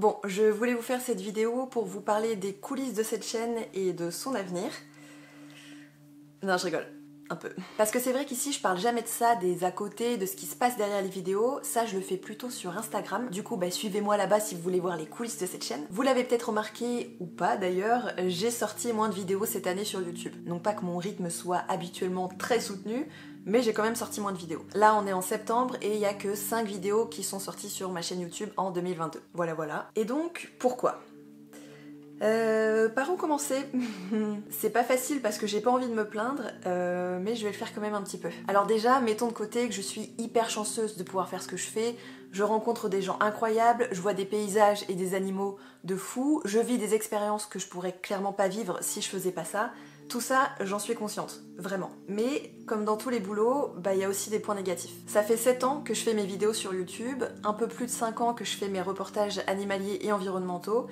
Bon, je voulais vous faire cette vidéo pour vous parler des coulisses de cette chaîne et de son avenir. Non, je rigole. Un peu. Parce que c'est vrai qu'ici je parle jamais de ça, des à côté, de ce qui se passe derrière les vidéos, ça je le fais plutôt sur Instagram. Du coup suivez-moi là-bas si vous voulez voir les coulisses de cette chaîne. Vous l'avez peut-être remarqué ou pas d'ailleurs, j'ai sorti moins de vidéos cette année sur YouTube. Non pas que mon rythme soit habituellement très soutenu, mais j'ai quand même sorti moins de vidéos. Là on est en septembre et il y a que 5 vidéos qui sont sorties sur ma chaîne YouTube en 2022. Voilà. Et donc, pourquoi ? Par où commencer? C'est pas facile parce que j'ai pas envie de me plaindre, mais je vais le faire quand même un petit peu. Alors déjà, mettons de côté que je suis hyper chanceuse de pouvoir faire ce que je fais. Je rencontre des gens incroyables, je vois des paysages et des animaux de fou, je vis des expériences que je pourrais clairement pas vivre si je faisais pas ça. Tout ça, j'en suis consciente, vraiment. Mais comme dans tous les boulots, il y a aussi des points négatifs. Ça fait 7 ans que je fais mes vidéos sur YouTube, un peu plus de 5 ans que je fais mes reportages animaliers et environnementaux,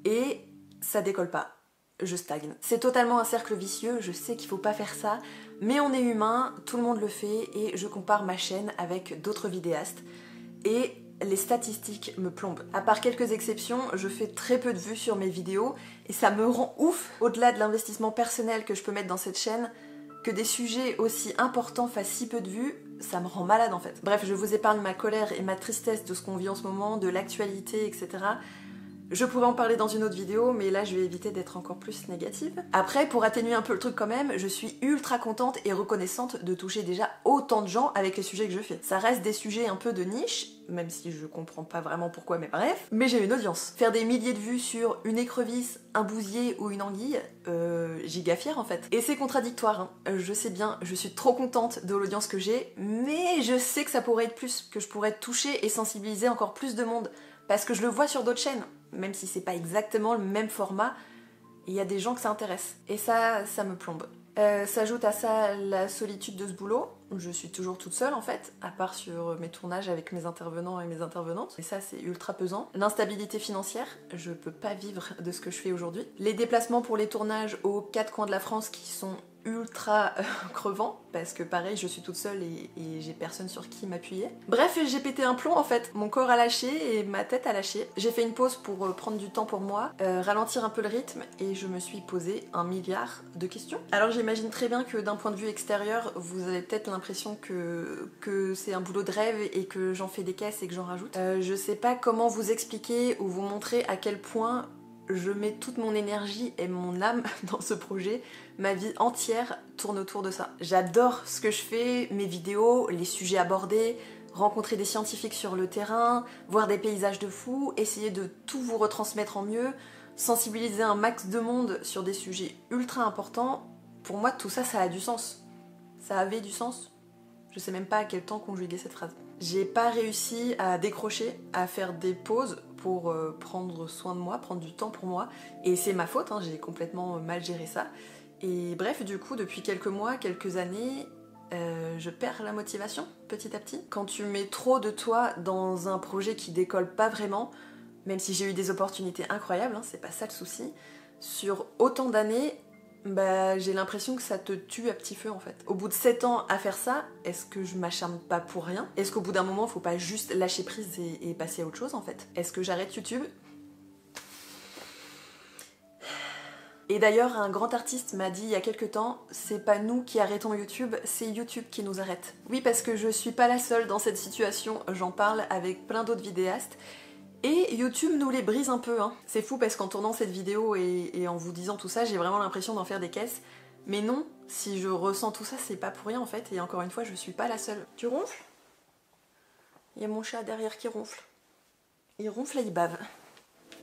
et ça décolle pas, je stagne. C'est totalement un cercle vicieux, je sais qu'il faut pas faire ça, mais on est humain, tout le monde le fait, et je compare ma chaîne avec d'autres vidéastes, et les statistiques me plombent. À part quelques exceptions, je fais très peu de vues sur mes vidéos, et ça me rend ouf, au-delà de l'investissement personnel que je peux mettre dans cette chaîne, que des sujets aussi importants fassent si peu de vues, ça me rend malade en fait. Bref, je vous épargne ma colère et ma tristesse de ce qu'on vit en ce moment, de l'actualité, etc. Je pourrais en parler dans une autre vidéo, mais là je vais éviter d'être encore plus négative. Après, pour atténuer un peu le truc quand même, je suis ultra contente et reconnaissante de toucher déjà autant de gens avec les sujets que je fais. Ça reste des sujets un peu de niche, même si je comprends pas vraiment pourquoi, mais bref. Mais j'ai une audience. Faire des milliers de vues sur une écrevisse, un bousier ou une anguille, giga fière en fait. Et c'est contradictoire, hein. Je sais bien, je suis trop contente de l'audience que j'ai, mais je sais que ça pourrait être plus, que je pourrais toucher et sensibiliser encore plus de monde. Parce que je le vois sur d'autres chaînes, même si c'est pas exactement le même format, il y a des gens que ça intéresse. Et ça me plombe. S'ajoute à ça la solitude de ce boulot. Je suis toujours toute seule en fait, à part sur mes tournages avec mes intervenants et mes intervenantes. Et ça c'est ultra pesant. L'instabilité financière, je peux pas vivre de ce que je fais aujourd'hui. Les déplacements pour les tournages aux 4 coins de la France qui sont ultra crevant parce que pareil je suis toute seule et j'ai personne sur qui m'appuyer. Bref, j'ai pété un plomb en fait, mon corps a lâché et ma tête a lâché. J'ai fait une pause pour prendre du temps pour moi, ralentir un peu le rythme et je me suis posé 1 milliard de questions. Alors j'imagine très bien que d'un point de vue extérieur vous avez peut-être l'impression que c'est un boulot de rêve et que j'en fais des caisses et que j'en rajoute. Je sais pas comment vous expliquer ou vous montrer à quel point je mets toute mon énergie et mon âme dans ce projet. Ma vie entière tourne autour de ça. J'adore ce que je fais, mes vidéos, les sujets abordés, rencontrer des scientifiques sur le terrain, voir des paysages de fou, essayer de tout vous retransmettre en mieux, sensibiliser un max de monde sur des sujets ultra importants. Pour moi, tout ça, ça a du sens. Ça avait du sens. Je sais même pas à quel temps conjuguer cette phrase. J'ai pas réussi à décrocher, à faire des pauses pour prendre soin de moi, prendre du temps pour moi. Et c'est ma faute, hein, j'ai complètement mal géré ça. Et bref, du coup, depuis quelques mois, quelques années, je perds la motivation petit à petit. Quand tu mets trop de toi dans un projet qui décolle pas vraiment, même si j'ai eu des opportunités incroyables, hein, c'est pas ça le souci, sur autant d'années, j'ai l'impression que ça te tue à petit feu en fait. Au bout de 7 ans à faire ça, est-ce que je m'acharne pas pour rien? Est-ce qu'au bout d'un moment, faut pas juste lâcher prise et passer à autre chose en fait? Est-ce que j'arrête YouTube? Et d'ailleurs, un grand artiste m'a dit il y a quelques temps, c'est pas nous qui arrêtons YouTube, c'est YouTube qui nous arrête. Oui, parce que je suis pas la seule dans cette situation, j'en parle avec plein d'autres vidéastes. Et YouTube nous les brise un peu, hein. C'est fou parce qu'en tournant cette vidéo et en vous disant tout ça, j'ai vraiment l'impression d'en faire des caisses. Mais non, si je ressens tout ça, c'est pas pour rien en fait, et encore une fois, je suis pas la seule. Tu ronfles? Il y a mon chat derrière qui ronfle. Il ronfle et il bave.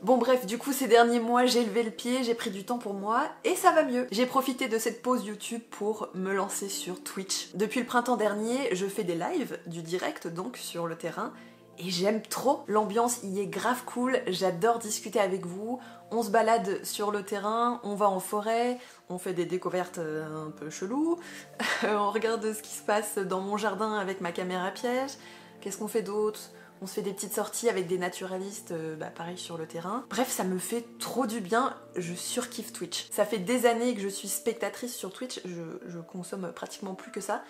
Bon bref, du coup ces derniers mois j'ai levé le pied, j'ai pris du temps pour moi et ça va mieux. J'ai profité de cette pause YouTube pour me lancer sur Twitch. Depuis le printemps dernier, je fais des lives, du direct donc sur le terrain, et j'aime trop. L'ambiance y est grave cool, j'adore discuter avec vous, on se balade sur le terrain, on va en forêt, on fait des découvertes un peu cheloues, on regarde ce qui se passe dans mon jardin avec ma caméra piège, qu'est-ce qu'on fait d'autre? On se fait des petites sorties avec des naturalistes, pareil sur le terrain. Bref, ça me fait trop du bien, je surkiffe Twitch. Ça fait des années que je suis spectatrice sur Twitch, je consomme pratiquement plus que ça.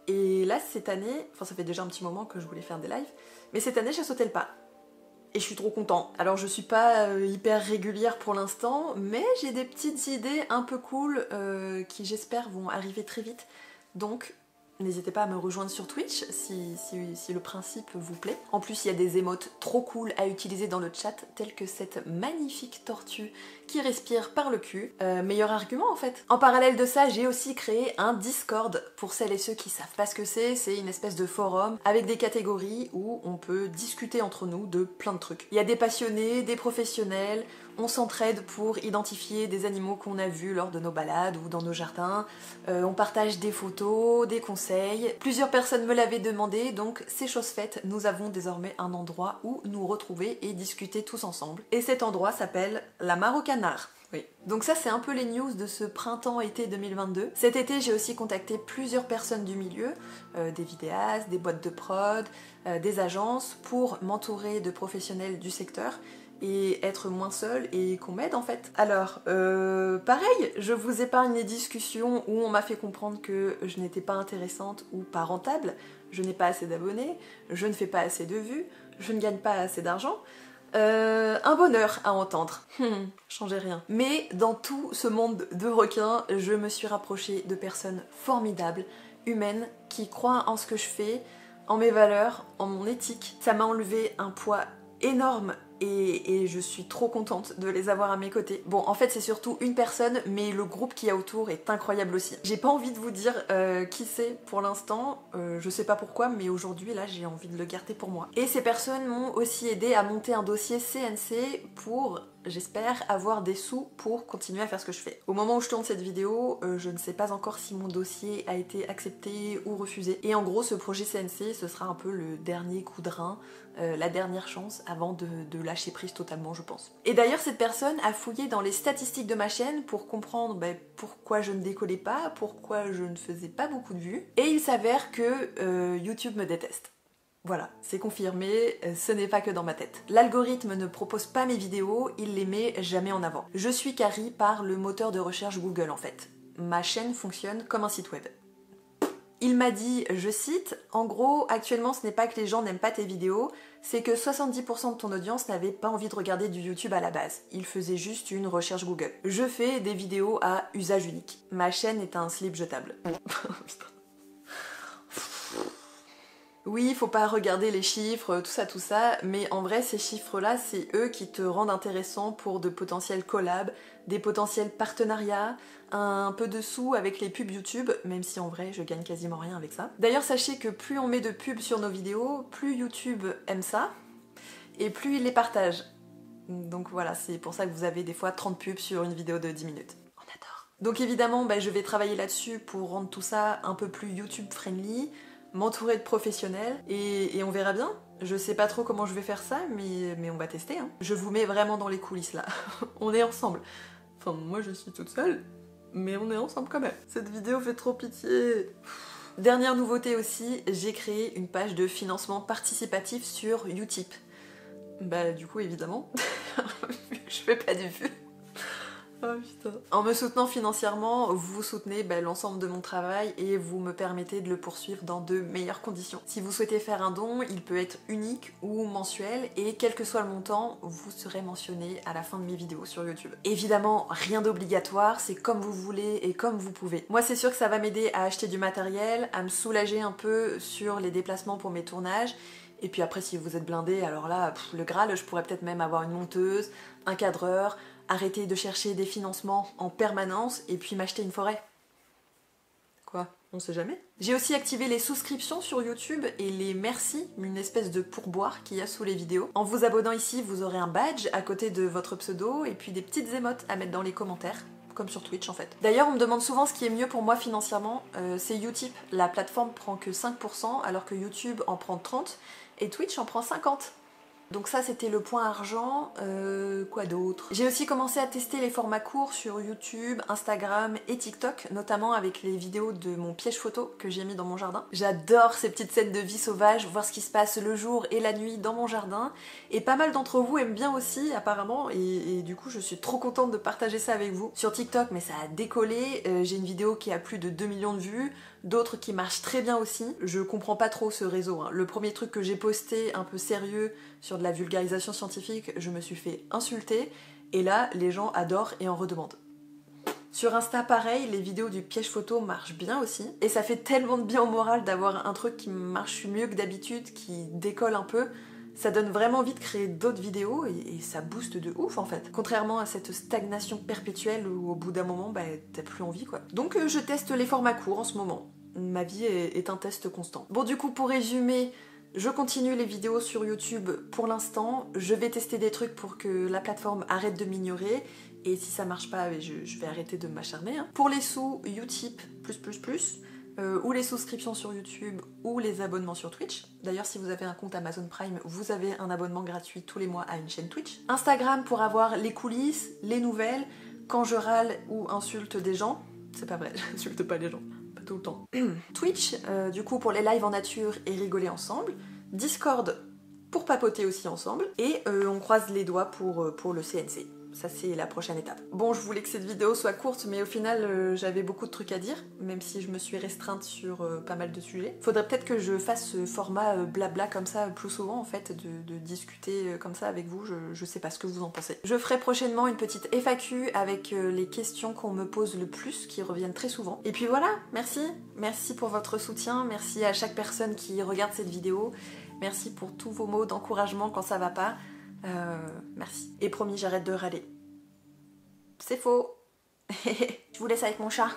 Et là, cette année, enfin ça fait déjà un petit moment que je voulais faire des lives, mais cette année j'ai sauté le pas. et je suis trop content. Alors je suis pas hyper régulière pour l'instant, mais j'ai des petites idées un peu cool qui j'espère vont arriver très vite. Donc n'hésitez pas à me rejoindre sur Twitch si le principe vous plaît. En plus, il y a des émotes trop cool à utiliser dans le chat, telles que cette magnifique tortue qui respire par le cul. Meilleur argument en fait. En parallèle de ça, j'ai aussi créé un Discord pour celles et ceux qui savent pas ce que c'est. C'est une espèce de forum avec des catégories où on peut discuter entre nous de plein de trucs. Il y a des passionnés, des professionnels, on s'entraide pour identifier des animaux qu'on a vus lors de nos balades ou dans nos jardins. On partage des photos, des conseils. Plusieurs personnes me l'avaient demandé, donc c'est chose faite. Nous avons désormais un endroit où nous retrouver et discuter tous ensemble. Et cet endroit s'appelle la Mare au Canard. Oui. Donc ça c'est un peu les news de ce printemps-été 2022. Cet été j'ai aussi contacté plusieurs personnes du milieu, des vidéastes, des boîtes de prod, des agences, pour m'entourer de professionnels du secteur et être moins seule et qu'on m'aide en fait. Alors, pareil, je vous épargne les discussions où on m'a fait comprendre que je n'étais pas intéressante ou pas rentable, je n'ai pas assez d'abonnés, je ne fais pas assez de vues, je ne gagne pas assez d'argent. Un bonheur à entendre. Changez rien. Mais dans tout ce monde de requins, je me suis rapprochée de personnes formidables, humaines, qui croient en ce que je fais, en mes valeurs, en mon éthique. Ça m'a enlevé un poids énorme et je suis trop contente de les avoir à mes côtés. Bon, en fait c'est surtout une personne, mais le groupe qu'il y a autour est incroyable aussi. J'ai pas envie de vous dire qui c'est pour l'instant, je sais pas pourquoi, mais aujourd'hui là j'ai envie de le garder pour moi. Et ces personnes m'ont aussi aidé à monter un dossier CNC pour, j'espère, avoir des sous pour continuer à faire ce que je fais. Au moment où je tourne cette vidéo, je ne sais pas encore si mon dossier a été accepté ou refusé. Et en gros, ce projet CNC, ce sera un peu le dernier coup de rein, la dernière chance avant de lâcher prise totalement, je pense. Et d'ailleurs, cette personne a fouillé dans les statistiques de ma chaîne pour comprendre pourquoi je ne décollais pas, pourquoi je ne faisais pas beaucoup de vues. Et il s'avère que YouTube me déteste. Voilà, c'est confirmé, ce n'est pas que dans ma tête. L'algorithme ne propose pas mes vidéos, il les met jamais en avant. Je suis carry par le moteur de recherche Google en fait. Ma chaîne fonctionne comme un site web. Il m'a dit, je cite, « En gros, actuellement ce n'est pas que les gens n'aiment pas tes vidéos, c'est que 70% de ton audience n'avait pas envie de regarder du YouTube à la base. Ils faisaient juste une recherche Google. Je fais des vidéos à usage unique. Ma chaîne est un slip jetable. » Oui, faut pas regarder les chiffres, tout ça, mais en vrai, ces chiffres-là, c'est eux qui te rendent intéressant pour de potentiels collabs, des potentiels partenariats, un peu de sous avec les pubs YouTube, même si en vrai, je gagne quasiment rien avec ça. D'ailleurs, sachez que plus on met de pubs sur nos vidéos, plus YouTube aime ça, et plus il les partage. Donc voilà, c'est pour ça que vous avez des fois 30 pubs sur une vidéo de 10 minutes. On adore. Donc évidemment, je vais travailler là-dessus pour rendre tout ça un peu plus YouTube friendly, m'entourer de professionnels et on verra bien. Je sais pas trop comment je vais faire ça, mais on va tester. Hein. Je vous mets vraiment dans les coulisses là. On est ensemble. Enfin, moi je suis toute seule, mais on est ensemble quand même. Cette vidéo fait trop pitié. Dernière nouveauté aussi, j'ai créé une page de financement participatif sur Utip. Du coup évidemment, je fais pas de vues. Oh, putain. En me soutenant financièrement, vous soutenez l'ensemble de mon travail et vous me permettez de le poursuivre dans de meilleures conditions. Si vous souhaitez faire un don, il peut être unique ou mensuel et quel que soit le montant, vous serez mentionné à la fin de mes vidéos sur YouTube. Évidemment, rien d'obligatoire, c'est comme vous voulez et comme vous pouvez. Moi, c'est sûr que ça va m'aider à acheter du matériel, à me soulager un peu sur les déplacements pour mes tournages. Et puis après, si vous êtes blindé, alors là, le Graal, je pourrais peut-être même avoir une monteuse, un cadreur, arrêter de chercher des financements en permanence et puis m'acheter une forêt. Quoi? On sait jamais. J'ai aussi activé les souscriptions sur YouTube et les merci, une espèce de pourboire qu'il y a sous les vidéos. En vous abonnant ici, vous aurez un badge à côté de votre pseudo et puis des petites émotes à mettre dans les commentaires. Comme sur Twitch en fait. D'ailleurs on me demande souvent ce qui est mieux pour moi financièrement, c'est Utip. La plateforme prend que 5% alors que YouTube en prend 30% et Twitch en prend 50%. Donc ça c'était le point argent, quoi d'autre? J'ai aussi commencé à tester les formats courts sur YouTube, Instagram et TikTok, notamment avec les vidéos de mon piège photo que j'ai mis dans mon jardin. J'adore ces petites scènes de vie sauvage, voir ce qui se passe le jour et la nuit dans mon jardin, et pas mal d'entre vous aiment bien aussi apparemment, et du coup je suis trop contente de partager ça avec vous. Sur TikTok, mais ça a décollé, j'ai une vidéo qui a plus de 2 millions de vues, d'autres qui marchent très bien aussi. Je comprends pas trop ce réseau, hein. Le premier truc que j'ai posté un peu sérieux sur de la vulgarisation scientifique, je me suis fait insulter, et là les gens adorent et en redemandent. Sur Insta, pareil, les vidéos du piège photo marchent bien aussi. Et ça fait tellement de bien au moral d'avoir un truc qui marche mieux que d'habitude, qui décolle un peu. Ça donne vraiment envie de créer d'autres vidéos et ça booste de ouf en fait. Contrairement à cette stagnation perpétuelle où au bout d'un moment, bah t'as plus envie quoi. Donc je teste les formats courts en ce moment. Ma vie est un test constant. Bon du coup pour résumer, je continue les vidéos sur YouTube pour l'instant. Je vais tester des trucs pour que la plateforme arrête de m'ignorer. Et si ça marche pas, je vais arrêter de m'acharner. Hein. Pour les sous, Utip, ou les souscriptions sur YouTube, ou les abonnements sur Twitch. D'ailleurs, si vous avez un compte Amazon Prime, vous avez un abonnement gratuit tous les mois à une chaîne Twitch. Instagram pour avoir les coulisses, les nouvelles, quand je râle ou insulte des gens. C'est pas vrai, j'insulte pas les gens, pas tout le temps. Twitch, du coup, pour les lives en nature et rigoler ensemble. Discord pour papoter aussi ensemble. Et on croise les doigts pour le CNC. Ça c'est la prochaine étape. Bon, je voulais que cette vidéo soit courte, mais au final j'avais beaucoup de trucs à dire, même si je me suis restreinte sur pas mal de sujets. Faudrait peut-être que je fasse ce format blabla comme ça plus souvent en fait, de discuter comme ça avec vous, je sais pas ce que vous en pensez. Je ferai prochainement une petite FAQ avec les questions qu'on me pose le plus, qui reviennent très souvent. Et puis voilà, merci. Merci pour votre soutien, merci à chaque personne qui regarde cette vidéo, merci pour tous vos mots d'encouragement quand ça va pas. Merci. Et promis, j'arrête de râler. C'est faux. Je vous laisse avec mon chat.